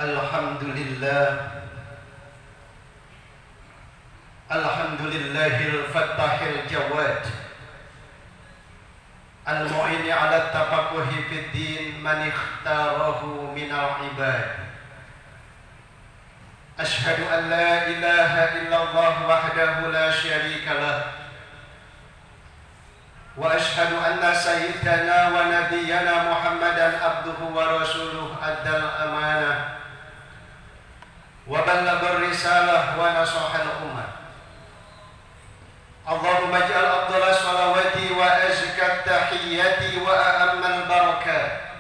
Alhamdulillah, Alhamdulillahil fattahil jawad, al-mu'ini ala tafaquhi fid din man ikhtarahu minal ibad. Ashhadu an la ilaha illallah wahdahu la syarika lah, wa ashhadu anna sayyidana wa nabiyyana Muhammadan abduhu wa rasuluh addal amanah wa ballagha risalah wa nasahal ummah. Allahumma ij'al afdhala shalawati wa azka tahiyyati wa a'ammal barakat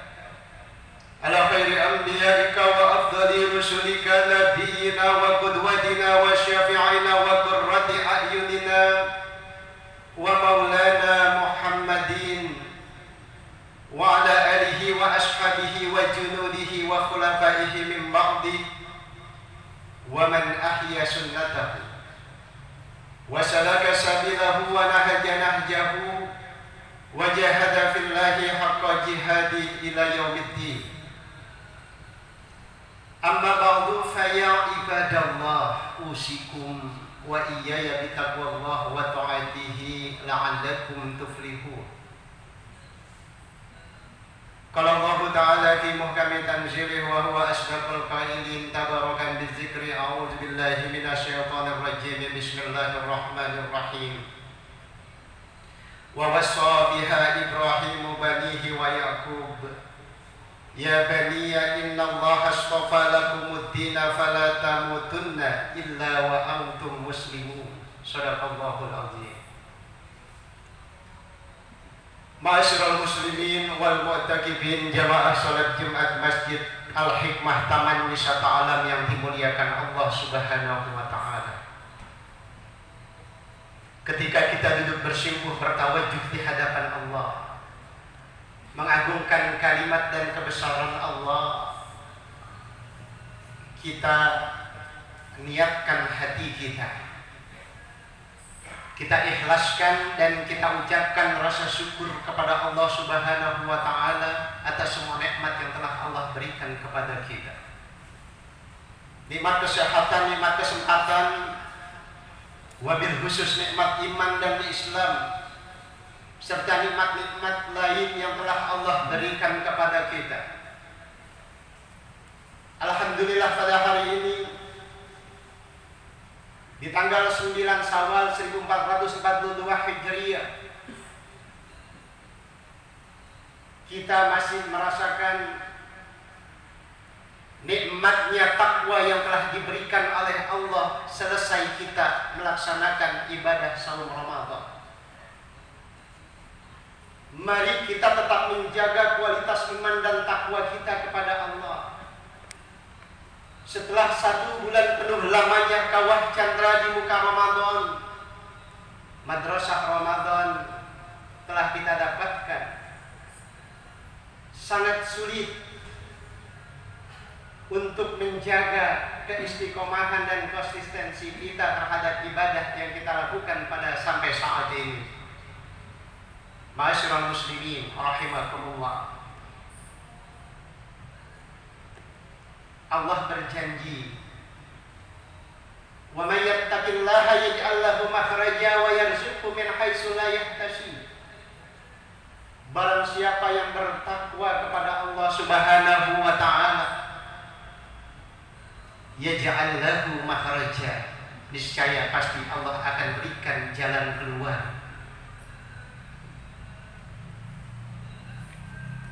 ala khairi anbiya'ika wa afdali rusulika nabiyyina wa qudwatina wa syafi'ina wa qurrati a'yunina wa maulana Muhammadin wa ala alihi wa ashabihi wa junudihi wa khulafaihi min ba'di wa man ahya sunnatahu wa salaka sabilahu wa nahaja nahjahu wa jahada fillahi haqqa jihadi ila yaumiddin. Amma ba'du fa ya ibadallah usikum wa iyaya bitaqwallah wa ta'atihi la'allakum tuflihun. Qala Allah Ta'ala fi muhkami tanzilih wa huwa asdaqul qailin tabarakan bidzikri a'udzu billahi minasyaitonir rajim. Bismillahirrahmanirrahim. Wa wassa biha Ibrahim banihi wa Yaqub ya baniya innallaha astafa lakumud-din fala tamutunna illa wa antum muslimun. Shadaqallahul azim. Ma'asyiral muslimin wal mu'takifin jamaah salat Jumat Masjid Al-Hikmah Taman Wisata Alam yang dimuliakan Allah Subhanahu wa taala. Ketika kita duduk bersimpuh bertawajuh di hadapan Allah, mengagungkan kalimat dan kebesaran Allah, kita niatkan hati kita. Kita ikhlaskan dan kita ucapkan rasa syukur kepada Allah Subhanahu wa taala atas semua nikmat yang telah Allah berikan kepada kita. Nikmat kesehatan, nikmat kesempatan, wabil khusus nikmat iman dan Islam, serta nikmat-nikmat lain yang telah Allah berikan kepada kita. Alhamdulillah pada hari ini di tanggal 9 Syawal 1442 Hijriah kita masih merasakan nikmatnya takwa yang telah diberikan oleh Allah selesai kita melaksanakan ibadah saum Ramadan. Mari kita tetap menjaga kualitas iman dan takwa kita kepada Allah. Setelah 1 bulan penuh lamanya kawah chandra di muka Ramadan, madrasah Ramadan telah kita dapatkan. Sangat sulit untuk menjaga keistiqomahan dan konsistensi kita terhadap ibadah yang kita lakukan pada sampai saat ini. Ma'asyiral muslimin rahimakumullah. Allah berjanji, "Wa may yattaqillaha yaj'al lahu makhraja wa yarzuqhu min haitsu la yahtasib." Barang siapa yang bertakwa kepada Allah Subhanahu wa taala, yaj'al lahu makhraja, niscaya pasti Allah akan berikan jalan keluar.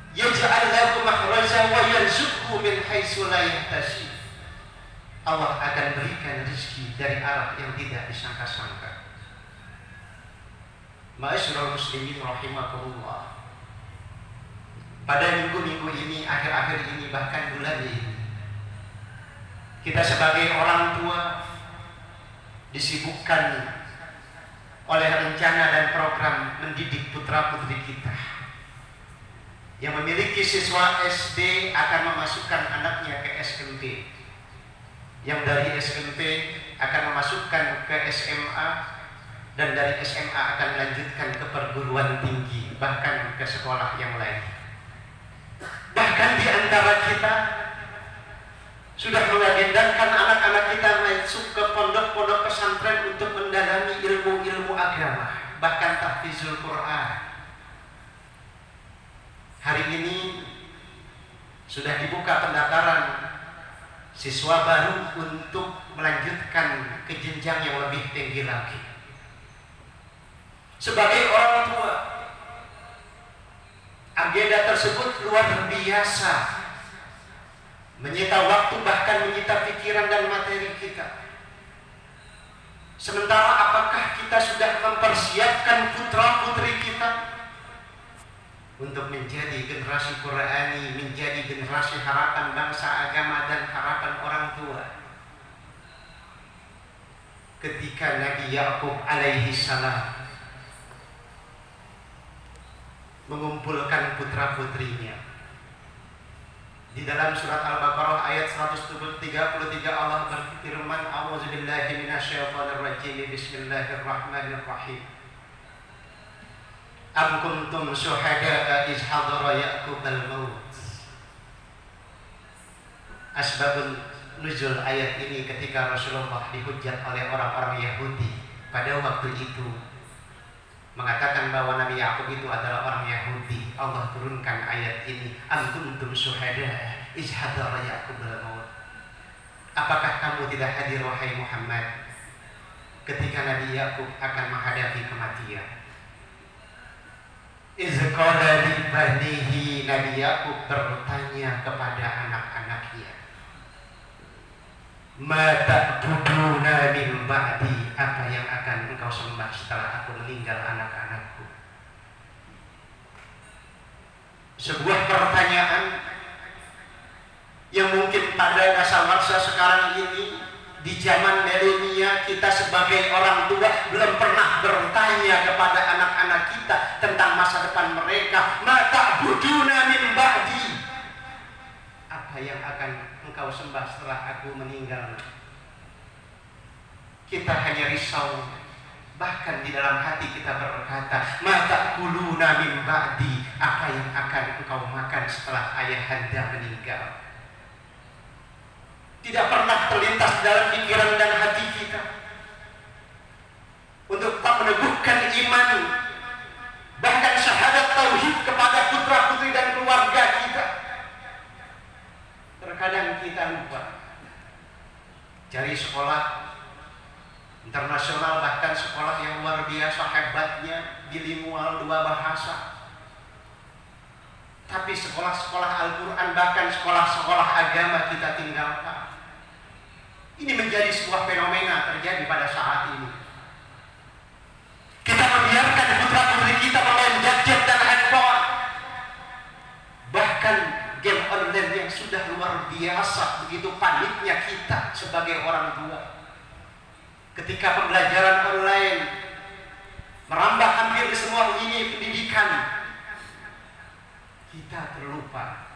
Yaj'al lahu makhraja wa yarzuqhu min haitsu la yahtasib. Allah akan berikan rezeki dari arah yang tidak disangka-sangka. Ma'asyiral muslimin rahimakumullah. Pada minggu-minggu ini, akhir-akhir ini, bahkan bulan ini, kita sebagai orang tua disibukkan oleh rencana dan program mendidik putra-putri kita. Yang memiliki siswa SD akan memasukkan anaknya ke SMP, yang dari SMP akan memasukkan ke SMA, dan dari SMA akan melanjutkan ke perguruan tinggi, bahkan ke sekolah yang lain. Bahkan di antara kita sudah mengagendakan anak-anak kita masuk ke pondok-pondok pesantren untuk mendalami ilmu-ilmu agama, bahkan tahfizul Quran. Hari ini sudah dibuka pendaftaran siswa baru untuk melanjutkan ke jenjang yang lebih tinggi lagi. Sebagai orang tua, agenda tersebut luar biasa, menyita waktu, bahkan menyita pikiran dan materi kita. Sementara apakah kita sudah mempersiapkan putra-putri kita untuk menjadi generasi Qurani, menjadi generasi harapan bangsa, agama, dan harapan orang tua? Ketika Nabi Yakub alaihi salam mengumpulkan putra-putrinya, di dalam surat Al-Baqarah ayat 133 Allah berfirman, A'udzubillahi minasyaitonirrajim, Bismillahirrahmanirrahim. Am kuntum syuhada'a iz hadara Ya'qubal maut. Asbabun nuzul ayat ini ketika Rasulullah dihujat oleh orang-orang Yahudi pada waktu itu, mengatakan bahwa Nabi Yakub itu adalah orang Yahudi. Allah turunkan ayat ini, Am kuntum syuhada'a iz hadara Ya'qubal maut. Apakah kamu tidak hadir wahai Muhammad ketika Nabi Yakub akan menghadapi kematian? Iz qala li banihi, Nabi Yakub bertanya kepada anak-anaknya, Ma ta'buduna min ba'di, apa yang akan engkau sembah setelah aku meninggal anak-anakku? Sebuah pertanyaan yang mungkin pada dasawarsa sekarang ini, di zaman milenial, kita sebagai orang tua belum pernah bertanya kepada anak-anak kita tentang masa depan mereka. Ma ta'buduna min ba'di, apa yang akan engkau sembah setelah aku meninggal? Kita hanya risau, bahkan di dalam hati kita berkata, Ma ta'kuluna min ba'di, apa yang akan engkau makan setelah ayahanda meninggal? Tidak pernah terlintas dalam pikiran dan hati kita untuk tak meneguhkan iman, bahkan syahadat tauhid kepada putra-putri dan keluarga kita. Terkadang kita lupa cari sekolah internasional, bahkan sekolah yang luar biasa hebatnya, bilingual, 2 bahasa. Tapi sekolah-sekolah Al-Quran, bahkan sekolah-sekolah agama kita tinggalkan. Ini menjadi sebuah fenomena terjadi pada saat ini. Kita membiarkan putra-putri kita bermain gadget dan handphone, bahkan game online yang sudah luar biasa. Begitu paniknya kita sebagai orang tua ketika pembelajaran online merambah hampir di semua lini pendidikan. Kita terlupa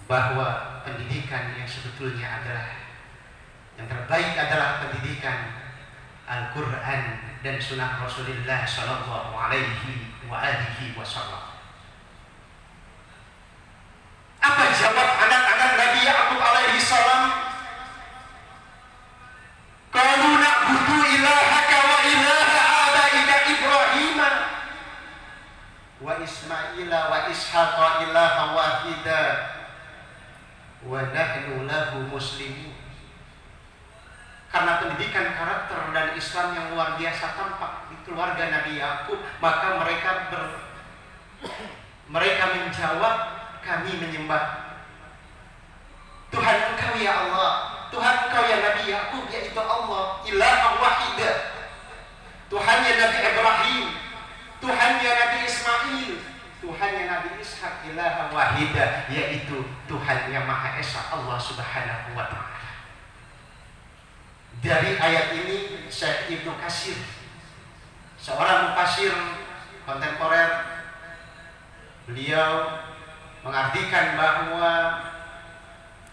bahwa pendidikan yang sebetulnya adalah yang terbaik adalah pendidikan Al-Quran dan Sunnah Rasulullah Sallallahu Alaihi Wasallam. Apa jawab anak-anak Nabi Yakub alaihi salam? Qalu na'budu ilahaka wa ilaha abaika Ibrahim wa Ismaila wa Ishaqa ilaha wahida wa nahnu lahu muslimun. Karena pendidikan karakter dan Islam yang luar biasa tampak di keluarga Nabi Yakub, maka mereka menjawab, kami menyembah Tuhan Engkau ya Allah, Tuhan Engkau ya Nabi Yakub, yaitu Allah, ilaha wahidah, Tuhannya Nabi Ibrahim, Tuhannya Nabi Ismail, Tuhannya Nabi Ishak, ilaha wahidah, yaitu Tuhannya Maha Esa, Allah Subhanahu wa Ta'ala. Dari ayat ini Syekh Ibnu Katsir, seorang mufasir kontemporer, beliau mengartikan bahwa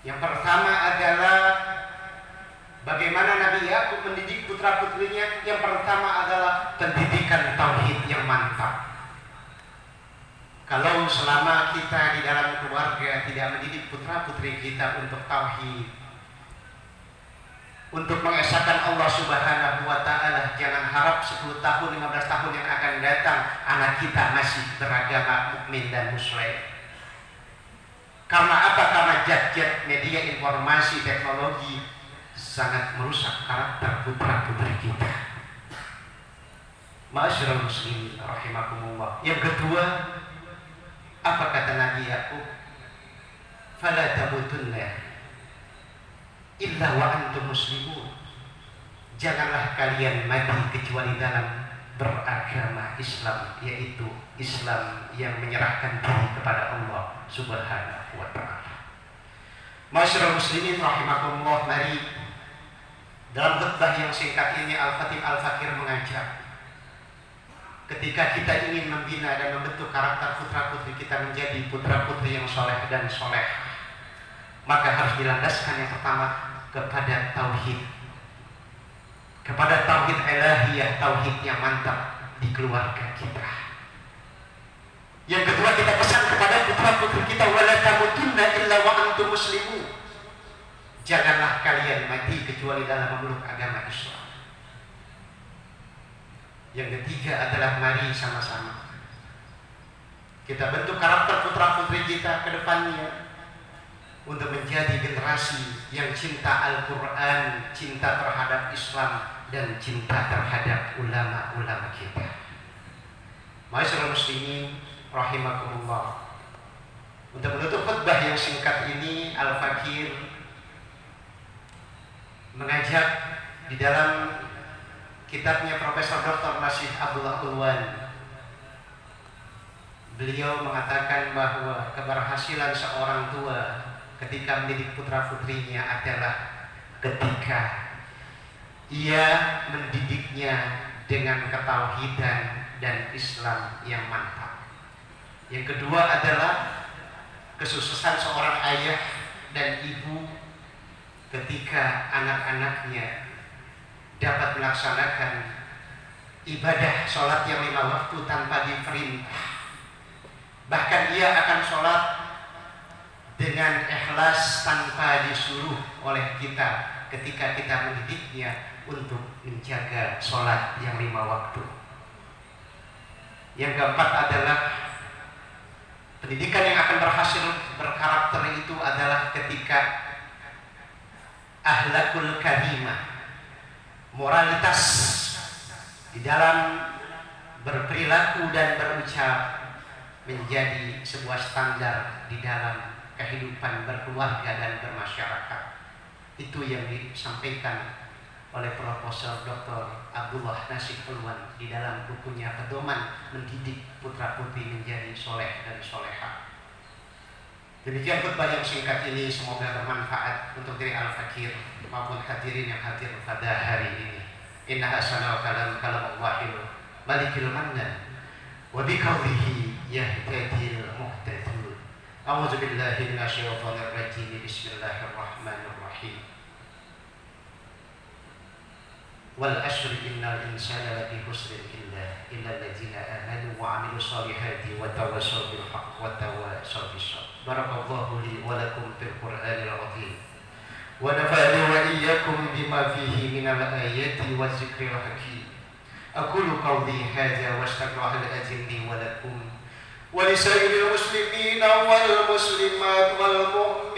yang pertama adalah bagaimana Nabi Yakub mendidik putra-putrinya. Yang pertama adalah pendidikan tauhid yang mantap. Kalau selama kita di dalam keluarga tidak mendidik putra-putri kita untuk tauhid, untuk mengesahkan Allah Subhanahu wa Ta'ala. Jangan harap 10 tahun, 15 tahun yang akan datang anak kita masih beragama mukmin dan muslim. Karena apa? Karena jad-jad media informasi teknologi sangat merusak karakter putra-putri kita. Ma'asyiral muslimin rahimakumullah. Yang kedua, apa kata Nabi Yakub? Fala tamutunna illa wa antum muslimun. Janganlah kalian mati kecuali dalam beragama Islam, yaitu Islam yang menyerahkan diri kepada Allah Subhanahu wa Ta'ala. Ma'asyiral muslimin rahimakumullah, mari dalam khutbah yang singkat ini Al-Khatib Al-Fakir mengajak, ketika kita ingin membina dan membentuk karakter putra-putri kita menjadi putra-putri yang soleh dan soleh, maka harus dilandaskan yang pertama kepada tauhid, kepada tauhid ilahiyah, tauhid yang mantap di keluarga kita. Yang kedua, kita pesan kepada putra-putri kita, wala tamutunna illa wa antum muslimun. Janganlah kalian mati kecuali dalam memeluk agama Islam. Yang ketiga adalah mari sama-sama kita bentuk karakter putra-putri kita ke depannya untuk menjadi generasi yang cinta Al-Quran, cinta terhadap Islam, dan cinta terhadap ulama-ulama kita. Ma'asyiral muslimin rahimakumullah. Untuk menutup khutbah yang singkat ini, Al-Fakir mengajak di dalam kitabnya Profesor Dr. Nasih Abdullah Ulwan. Beliau mengatakan bahwa keberhasilan seorang tua ketika mendidik putra-putrinya adalah ketika ia mendidiknya dengan ketauhidan dan Islam yang mantap. Yang kedua adalah kesuksesan seorang ayah dan ibu ketika anak-anaknya dapat melaksanakan ibadah sholat yang 5 waktu tanpa diperintah. Bahkan ia akan sholat dengan ikhlas tanpa disuruh oleh kita ketika kita mendidiknya untuk menjaga sholat yang 5 waktu. Yang keempat adalah pendidikan yang akan berhasil berkarakter itu adalah ketika akhlakul karimah, moralitas di dalam berperilaku dan berucap menjadi sebuah standar di dalam kehidupan berkeluarga dan bermasyarakat. Itu yang disampaikan oleh Profesor Dr. Abdullah Nasih Ulwan di dalam bukunya Pedoman Mendidik Putra-Putri Menjadi Soleh dan Solehah. Demikian khutbah yang singkat ini, semoga bermanfaat untuk diri Al-Fakir maupun hadirin yang hadir pada hari ini. Inna hasana wa kalam Allahil malikil mannan wa biqawlihi yahtadil muhtadun. A'udzu billahi minasyaitonir rajim. Bismillahirrahmanirrahim. Wal asri innal insana lafi khusrin illa alladzina amanu wa 'amilus solihati wa tawassaw bil haqq wa tawassaw bis sabr. Barakallahu li wa lakum fil Qur'anil 'azim. Wa nafa'ani wa iyyakum bima fihi minal ayati wa dzikril hakim. Aqulu qawli hadza wa astaghfirullahal azim li wa lakum wa lisa'iril muslimina wal muslimat wal mu'minin